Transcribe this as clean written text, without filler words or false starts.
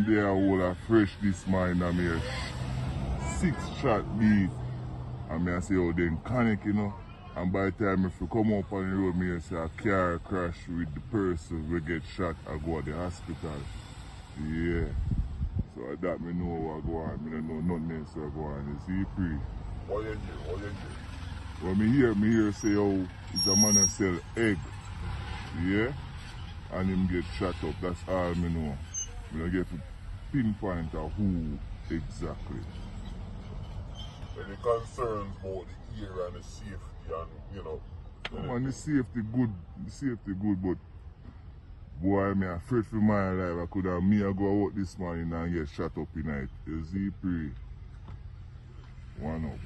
They are all a fresh this morning and me 6-shot beat. And me I say, oh, then connect, you know. And by the time if you come up on the road, me I say a car crash with the person we get shot and go to the hospital. Yeah. So that me know what go on. Me don't know nothing else what go on. You see, pre. What you do? Well, me hear say, oh, it's a man that sell egg. Yeah? And him get shot up. That's all me know. Me don't get to pinpoint of who exactly. Any concerns about the area and the safety and, you know? Man, the safety good, but boy, me afraid for my life. I could have me go out this morning and get shot up in night. You see, pre. One up.